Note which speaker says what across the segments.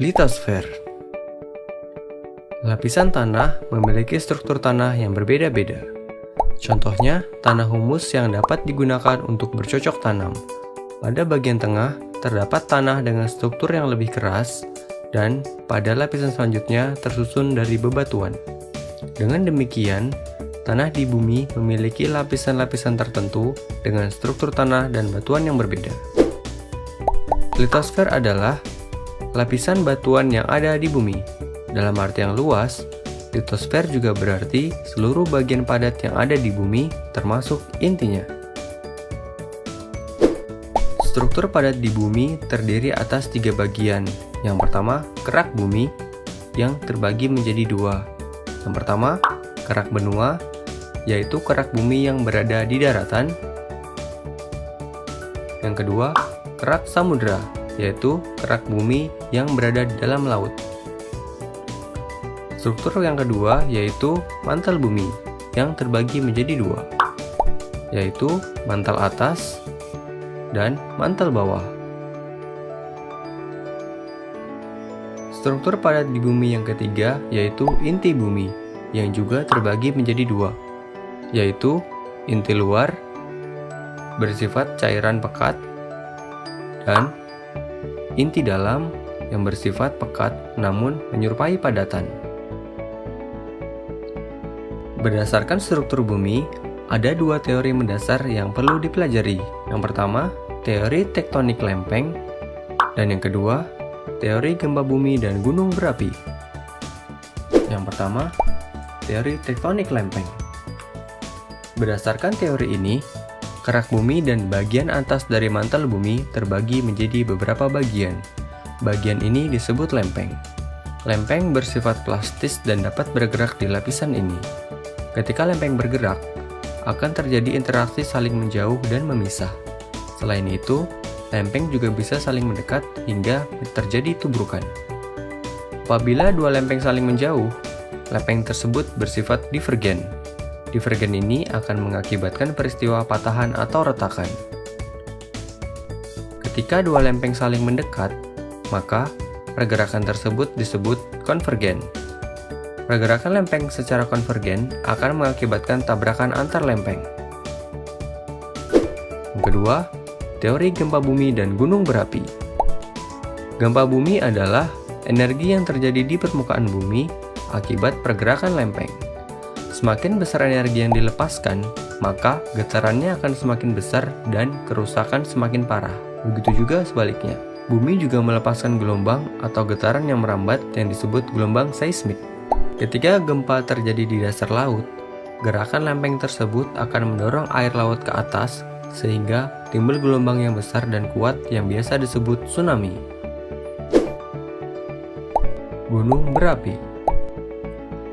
Speaker 1: Litosfer. Lapisan tanah memiliki struktur tanah yang berbeda-beda. Contohnya, tanah humus yang dapat digunakan untuk bercocok tanam. Pada bagian tengah, terdapat tanah dengan struktur yang lebih keras, dan pada lapisan selanjutnya tersusun dari bebatuan. Dengan demikian, tanah di bumi memiliki lapisan-lapisan tertentu dengan struktur tanah dan batuan yang berbeda. Litosfer adalah lapisan batuan yang ada di bumi. Dalam arti yang luas, litosfer juga berarti seluruh bagian padat yang ada di bumi, termasuk intinya. Struktur padat di bumi terdiri atas 3 bagian. Yang pertama, kerak bumi, yang terbagi menjadi 2. Yang pertama, kerak benua, yaitu kerak bumi yang berada di daratan. Yang kedua, kerak samudra, yaitu kerak bumi yang berada di dalam laut. Struktur yang kedua yaitu mantel bumi, yang terbagi menjadi 2, yaitu mantel atas dan mantel bawah. Struktur padat di bumi yang ketiga yaitu inti bumi, yang juga terbagi menjadi 2, yaitu inti luar, bersifat cairan pekat, dan inti dalam yang bersifat pekat namun menyerupai padatan. Berdasarkan struktur bumi, ada 2 teori mendasar yang perlu dipelajari. Yang pertama, teori tektonik lempeng, dan yang kedua, teori gempa bumi dan gunung berapi. Yang pertama, teori tektonik lempeng. Berdasarkan teori ini, kerak bumi dan bagian atas dari mantel bumi terbagi menjadi beberapa bagian. Bagian ini disebut lempeng. Lempeng bersifat plastis dan dapat bergerak di lapisan ini. Ketika lempeng bergerak, akan terjadi interaksi saling menjauh dan memisah. Selain itu, lempeng juga bisa saling mendekat hingga terjadi tubrukan. Apabila 2 lempeng saling menjauh, lempeng tersebut bersifat divergen. Divergen ini akan mengakibatkan peristiwa patahan atau retakan. Ketika 2 lempeng saling mendekat, maka pergerakan tersebut disebut konvergen. Pergerakan lempeng secara konvergen akan mengakibatkan tabrakan antar lempeng. Yang kedua, teori gempa bumi dan gunung berapi. Gempa bumi adalah energi yang terjadi di permukaan bumi akibat pergerakan lempeng. Semakin besar energi yang dilepaskan, maka getarannya akan semakin besar dan kerusakan semakin parah. Begitu juga sebaliknya. Bumi juga melepaskan gelombang atau getaran yang merambat yang disebut gelombang seismik. Ketika gempa terjadi di dasar laut, gerakan lempeng tersebut akan mendorong air laut ke atas sehingga timbul gelombang yang besar dan kuat yang biasa disebut tsunami. Gunung berapi.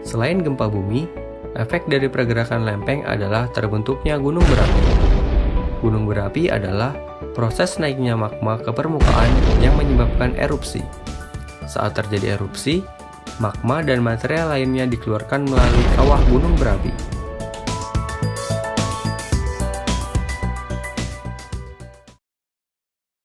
Speaker 1: Selain gempa bumi, efek dari pergerakan lempeng adalah terbentuknya gunung berapi. Gunung berapi adalah proses naiknya magma ke permukaan yang menyebabkan erupsi. Saat terjadi erupsi, magma dan material lainnya dikeluarkan melalui kawah gunung berapi.